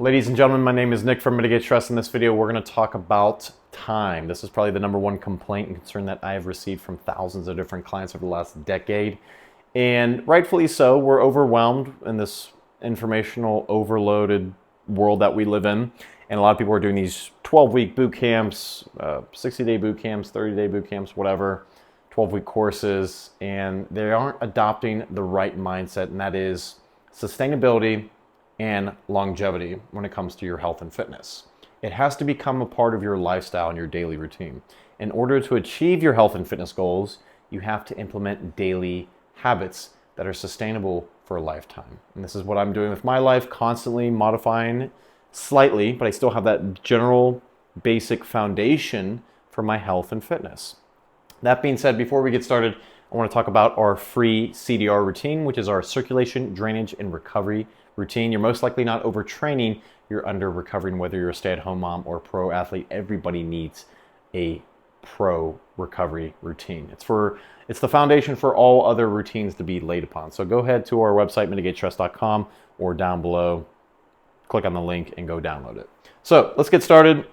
Ladies and gentlemen, my name is Nick from Mitigate Stress. In this video, we're going to talk about time. This is probably the number one complaint and concern that I have received from thousands of different clients over the last decade. And rightfully so, we're overwhelmed in this informational overloaded world that we live in. And a lot of people are doing these 12-week boot camps, 60-day boot camps, 30-day boot camps, whatever, 12-week courses, and they aren't adopting the right mindset, and that is sustainability and longevity when it comes to your health and fitness. It has to become a part of your lifestyle and your daily routine. In order to achieve your health and fitness goals, you have to implement daily habits that are sustainable for a lifetime. And this is what I'm doing with my life, constantly modifying slightly, but I still have that general basic foundation for my health and fitness. That being said, before we get started, I want to talk about our free CDR routine, which is our circulation, drainage, and recovery routine. You're most likely not overtraining, you're under recovering, whether you're a stay-at-home mom or a pro athlete. Everybody needs a pro recovery routine. It's the foundation for all other routines to be laid upon. So go ahead to our website, mitigatestress.com, or down below, click on the link and go download it. So let's get started.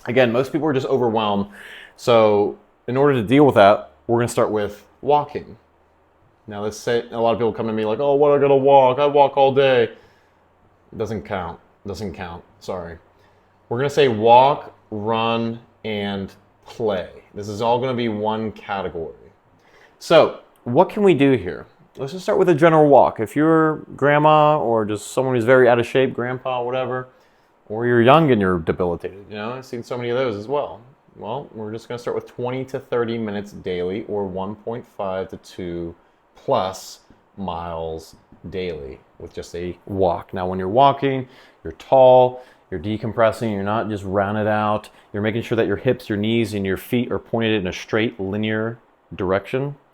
Again, most people are just overwhelmed. So in order to deal with that, we're going to start with walking. Now, let's say a lot of people come to me like, oh, what I gotta walk? I walk all day. It doesn't count. Sorry. We're gonna say walk, run, and play. This is all gonna be one category. So, what can we do here? Let's just start with a general walk. If you're grandma or just someone who's very out of shape, grandpa, whatever, or you're young and you're debilitated, I've seen so many of those as well. Well, we're just gonna start with 20 to 30 minutes daily, or 1.5 to 2 plus miles daily with just a walk. Now, when you're walking, you're tall, you're decompressing, you're not just rounded out, you're making sure that your hips, your knees, and your feet are pointed in a straight linear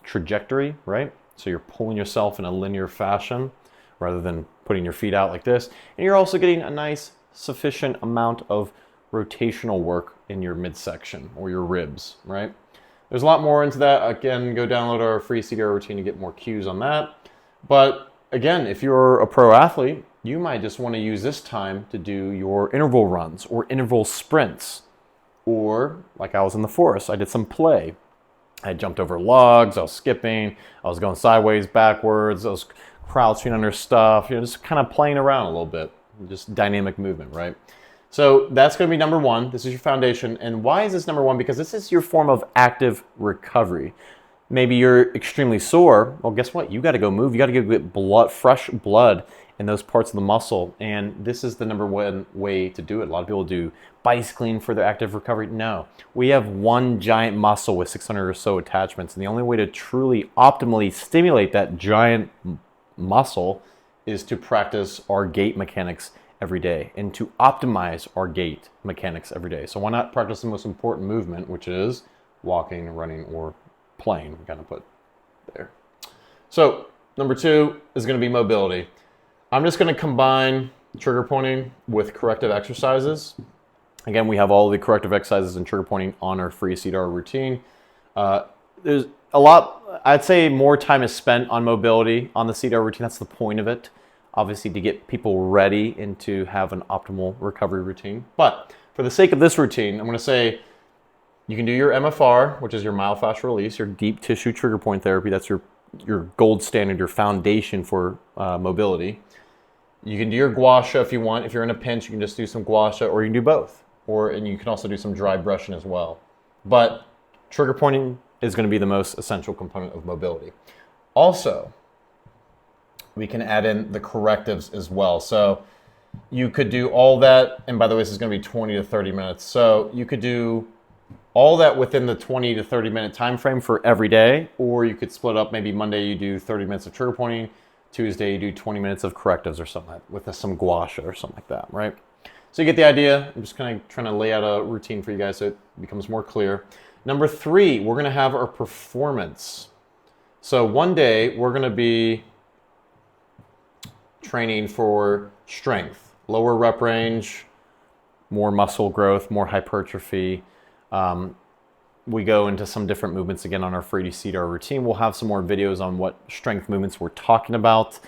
trajectory, right? So you're pulling yourself in a linear fashion rather than putting your feet out like this. And you're also getting a nice sufficient amount of rotational work in your midsection or your ribs, right? There's a lot more into that. Again, go download our free CDR routine to get more cues on that. But again, if you're a pro athlete, you might just want to use this time to do your interval runs or interval sprints. Or, like I was in the forest, I did some play. I jumped over logs, I was skipping, I was going sideways, backwards, I was crouching under stuff, just kind of playing around a little bit. Just dynamic movement, right? So that's going to be number one. This is your foundation. And why is this number one? Because this is your form of active recovery. Maybe you're extremely sore. Well, guess what? You got to go move. You got to get fresh blood in those parts of the muscle. And this is the number one way to do it. A lot of people do bicycling for their active recovery. No, we have one giant muscle with 600 or so attachments. And the only way to truly optimally stimulate that giant muscle is to practice our gait mechanics every day and to optimize our gait mechanics every day. So why not practice the most important movement, which is walking, running, or playing? We kind of put there. So number two is going to be mobility. I'm just going to combine trigger pointing with corrective exercises. Again, we have all the corrective exercises and trigger pointing on our free CDR routine. There's a lot, I'd say more time is spent on mobility on the CDR routine. That's the point of it. Obviously, to get people ready and to have an optimal recovery routine. But for the sake of this routine, I'm going to say you can do your MFR, which is your myofascial release, your deep tissue trigger point therapy. That's your gold standard, your foundation for mobility. You can do your gua sha if you want. If you're in a pinch, you can just do some gua sha, or you can do both. And you can also do some dry brushing as well. But trigger pointing is going to be the most essential component of mobility. Also, we can add in the correctives as well. So you could do all that, and by the way, this is going to be 20 to 30 minutes. So you could do all that within the 20 to 30 minute time frame for every day, or you could split up. Maybe Monday you do 30 minutes of trigger pointing, Tuesday you do 20 minutes of correctives or something like that, with some gua sha or something like that, right? So you get the idea. I'm just kind of trying to lay out a routine for you guys so it becomes more clear. Number three, we're going to have our performance. So one day we're going to be training for strength, lower rep range, more muscle growth, more hypertrophy. We go into some different movements again on our free CDR routine. We'll have some more videos on what strength movements we're talking about.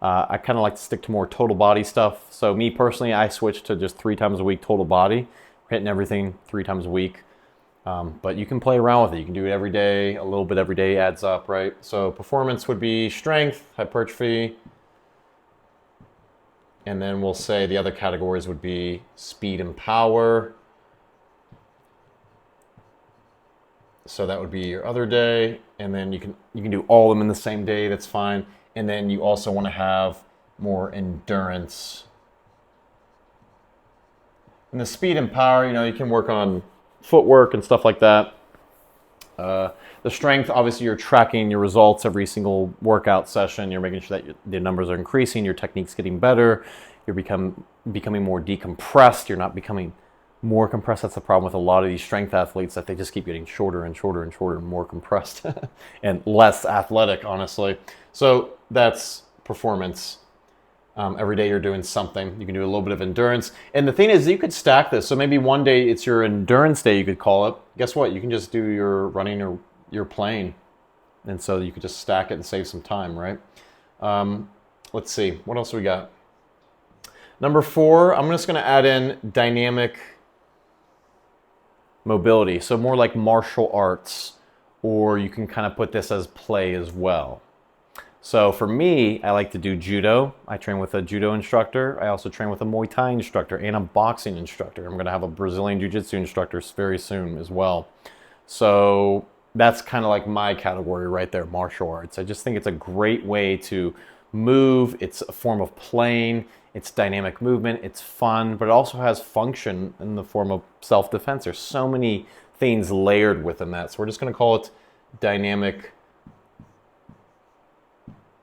I kind of like to stick to more total body stuff. So me personally, I switched to just 3 times a week total body, hitting everything 3 times a week. But you can play around with it. You can do it every day. A little bit every day adds up, right? So performance would be strength, hypertrophy, and then we'll say the other categories would be speed and power. So that would be your other day, and then you can do all of them in the same day. That's fine. And then you also want to have more endurance. And the speed and power, you can work on footwork and stuff like that. The strength, obviously, you're tracking your results every single workout session. You're making sure that the numbers are increasing, your technique's getting better, you're becoming more decompressed. You're not becoming more compressed. That's the problem with a lot of these strength athletes, that they just keep getting shorter and shorter and shorter and more compressed and less athletic, honestly. So that's performance. Every day you're doing something. You can do a little bit of endurance. And the thing is, you could stack this. So maybe one day it's your endurance day, you could call it. Guess what? You can just do your running or your playing. And so you could just stack it and save some time, right? Let's see. What else we got? Number 4, I'm just going to add in dynamic mobility. So more like martial arts, or you can kind of put this as play as well. So for me, I like to do judo. I train with a judo instructor. I also train with a Muay Thai instructor and a boxing instructor. I'm going to have a Brazilian Jiu-Jitsu instructor very soon as well. So that's kind of like my category right there, martial arts. I just think it's a great way to move. It's a form of playing. It's dynamic movement. It's fun, but it also has function in the form of self-defense. There's so many things layered within that. So we're just going to call it dynamic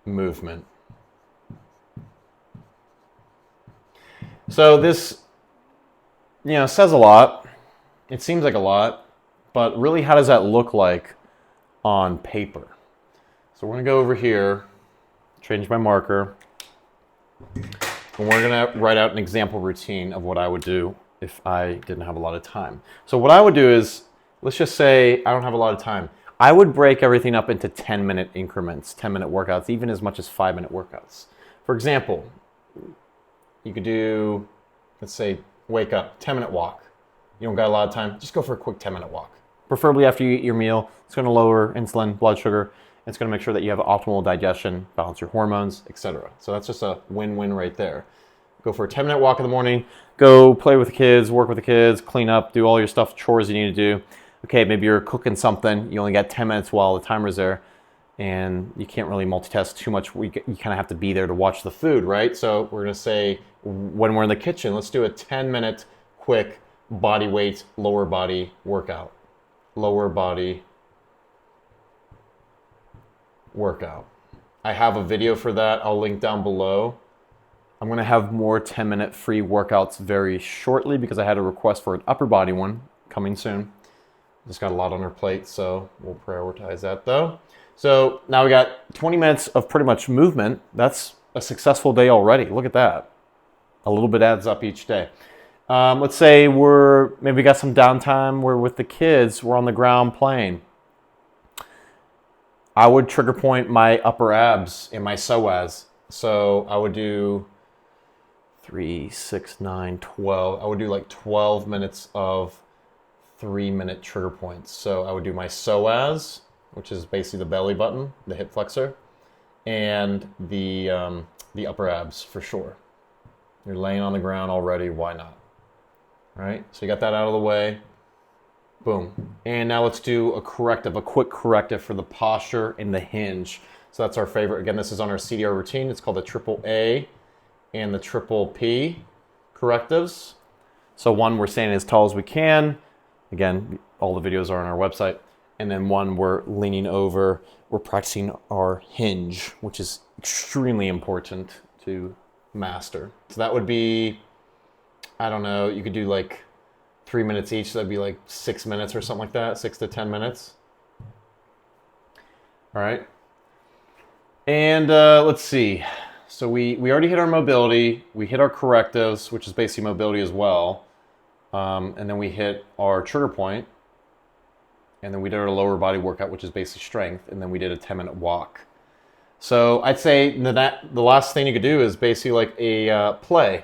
movement. So this, says a lot. It seems like a lot, but really, how does that look like on paper? So we're going to go over here, change my marker, and we're going to write out an example routine of what I would do if I didn't have a lot of time. So what I would do is, let's just say I don't have a lot of time. I would break everything up into 10-minute increments, 10-minute workouts, even as much as 5-minute workouts. For example, you could do, let's say, wake up, 10-minute walk. You don't got a lot of time, just go for a quick 10-minute walk. Preferably after you eat your meal. It's going to lower insulin, blood sugar. It's going to make sure that you have optimal digestion, balance your hormones, etc. So that's just a win-win right there. Go for a 10-minute walk in the morning. Go play with the kids, work with the kids, clean up, do all your stuff, chores you need to do. Okay, maybe you're cooking something. You only got 10 minutes while the timer's there, and you can't really multitask too much. You kind of have to be there to watch the food, right? So we're going to say, when we're in the kitchen, let's do a 10-minute quick body weight, lower body workout. Lower body workout. I have a video for that. I'll link down below. I'm going to have more 10-minute free workouts very shortly because I had a request for an upper body one coming soon. Just got a lot on our plate, so we'll prioritize that though. So now we got 20 minutes of pretty much movement. That's a successful day already. Look at that. A little bit adds up each day. Let's say maybe we got some downtime. We're with the kids. We're on the ground playing. I would trigger point my upper abs and my psoas. So I would do 3, 6, 9, 12. I would do like 12 minutes of 3-minute trigger points. So I would do my psoas, which is basically the belly button, the hip flexor, and the upper abs for sure. You're laying on the ground already, why not? All right, so you got that out of the way. Boom. And now let's do a quick corrective for the posture and the hinge. So that's our favorite. Again, this is on our CDR routine. It's called the triple A and the triple P correctives. So one, we're staying as tall as we can. Again, all the videos are on our website. And then one, we're leaning over. We're practicing our hinge, which is extremely important to master. So that would be, I don't know, you could do like 3 minutes each. So that'd be like 6 minutes or something like that, 6 to 10 minutes. All right. And let's see. So we already hit our mobility. We hit our correctives, which is basically mobility as well. And then we hit our trigger point. And then we did our lower body workout, which is basically strength. And then we did a 10-minute walk. So I'd say that the last thing you could do is basically like a play,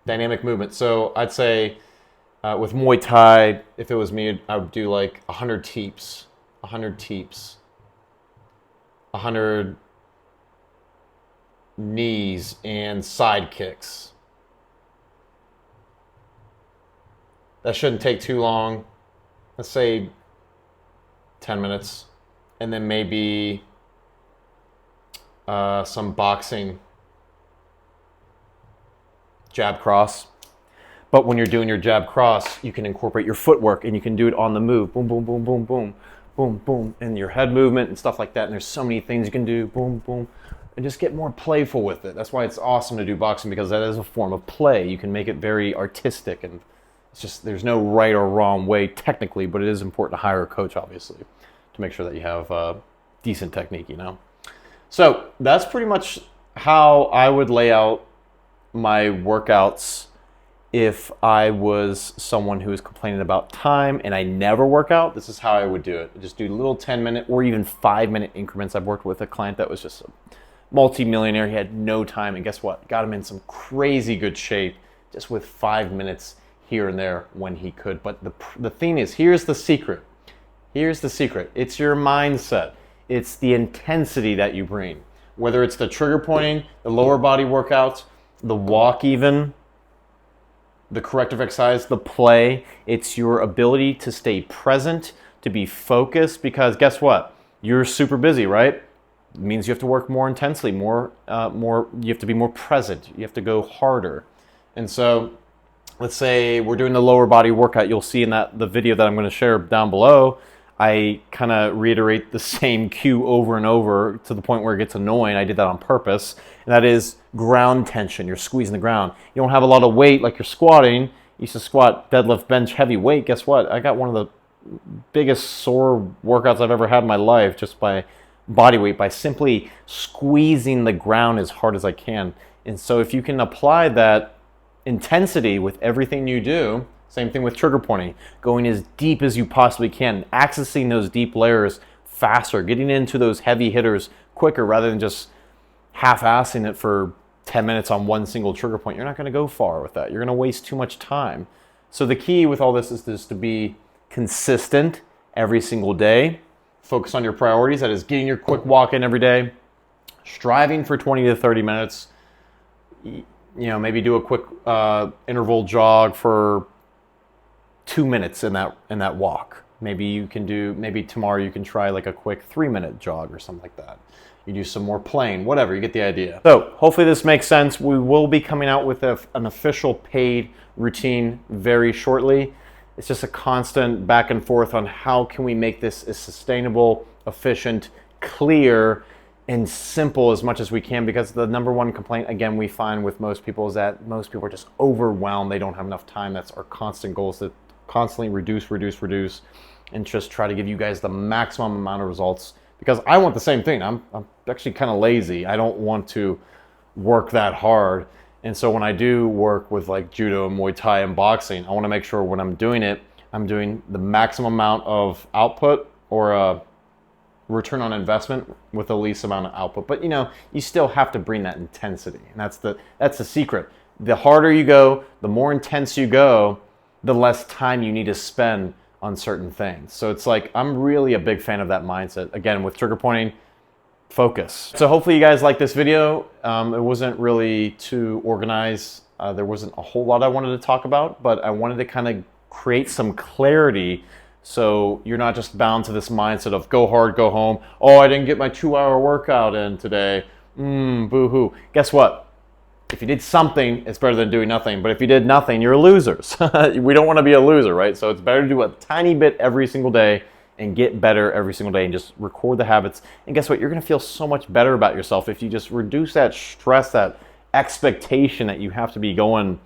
dynamic movement. So I'd say with Muay Thai, if it was me, I would do like 100 teeps, 100 teeps, 100 knees and side kicks. That shouldn't take too long. Let's say 10 minutes. And then maybe some boxing, jab cross. But when you're doing your jab cross, you can incorporate your footwork and you can do it on the move. Boom, boom, boom, boom, boom, boom, boom. And your head movement and stuff like that. And there's so many things you can do. Boom, boom. And just get more playful with it. That's why it's awesome to do boxing, because that is a form of play. You can make it very artistic, and it's just, there's no right or wrong way technically, but it is important to hire a coach, obviously, to make sure that you have decent technique, you know? So that's pretty much how I would lay out my workouts if I was someone who is complaining about time and I never work out. This is how I would do it. Just do little 10-minute or even 5-minute increments. I've worked with a client that was just a multi-millionaire. He had no time, and guess what? Got him in some crazy good shape just with 5 minutes here and there when he could. But the thing is, here's the secret. Here's the secret. It's your mindset. It's the intensity that you bring. Whether it's the trigger pointing, the lower body workouts, the walk even, the corrective exercise, the play, it's your ability to stay present, to be focused, because guess what? You're super busy, right? It means you have to work more intensely, you have to be more present. You have to go harder. And so let's say we're doing the lower body workout. You'll see in the video that I'm going to share down below, I kind of reiterate the same cue over and over to the point where it gets annoying. I did that on purpose. And that is ground tension. You're squeezing the ground. You don't have a lot of weight like you're squatting. You used to squat, deadlift, bench, heavy weight. Guess what? I got one of the biggest sore workouts I've ever had in my life just by body weight, by simply squeezing the ground as hard as I can. And so if you can apply that intensity with everything you do, same thing with trigger pointing, going as deep as you possibly can, accessing those deep layers faster, getting into those heavy hitters quicker rather than just half-assing it for 10 minutes on one single trigger point. You're not going to go far with that. You're going to waste too much time. So the key with all this is just to be consistent every single day. Focus on your priorities. That is getting your quick walk in every day, striving for 20 to 30 minutes. You know, maybe do a quick interval jog for 2 minutes in that walk. Maybe tomorrow you can try like a quick 3-minute jog or something like that. You do some more playing, whatever, you get the idea. So hopefully this makes sense. We will be coming out with an official paid routine very shortly. It's just a constant back and forth on how can we make this as sustainable, efficient, clear, and simple as much as we can, because the number one complaint, again, we find with most people is that most people are just overwhelmed. They don't have enough time. That's our constant goal, is to constantly reduce, and just try to give you guys the maximum amount of results, because I want the same thing. I'm actually kind of lazy. I don't want to work that hard. And so when I do work with like judo and Muay Thai and boxing, I want to make sure when I'm doing it, I'm doing the maximum amount of output, or return on investment with the least amount of output. But you know, you still have to bring that intensity, and that's the secret. The harder you go, the more intense you go, the less time you need to spend on certain things. So it's like, I'm really a big fan of that mindset. Again, with trigger pointing, focus. So hopefully you guys like this video. It wasn't really too organized. There wasn't a whole lot I wanted to talk about, but I wanted to kind of create some clarity, so you're not just bound to this mindset of go hard, go home. Oh, I didn't get my 2-hour workout in today. Boo-hoo. Guess what? If you did something, it's better than doing nothing. But if you did nothing, you're a loser. We don't want to be a loser, right? So it's better to do a tiny bit every single day and get better every single day and just record the habits. And guess what? You're going to feel so much better about yourself if you just reduce that stress, that expectation that you have to be going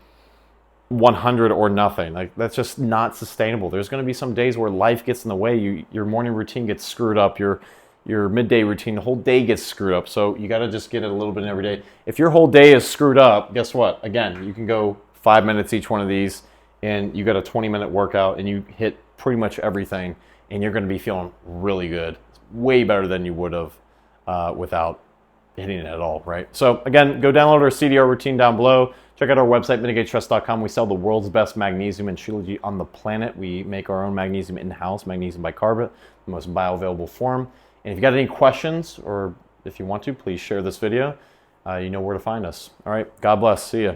100 or nothing. Like, that's just not sustainable. There's going to be some days where life gets in the way. Your morning routine gets screwed up. Your midday routine, the whole day gets screwed up. So you got to just get it a little bit in every day. If your whole day is screwed up, guess what? Again, you can go 5 minutes each one of these, and you got a 20-minute workout, and you hit pretty much everything, and you're going to be feeling really good. It's way better than you would have without hitting it at all, right? So again, go download our CDR routine down below. Check out our website, mitigatestress.com. We sell the world's best magnesium and Shilajit on the planet. We make our own magnesium in-house, magnesium bicarbonate, the most bioavailable form. And if you got any questions, or if you want to, please share this video. You know where to find us. All right, God bless. See ya.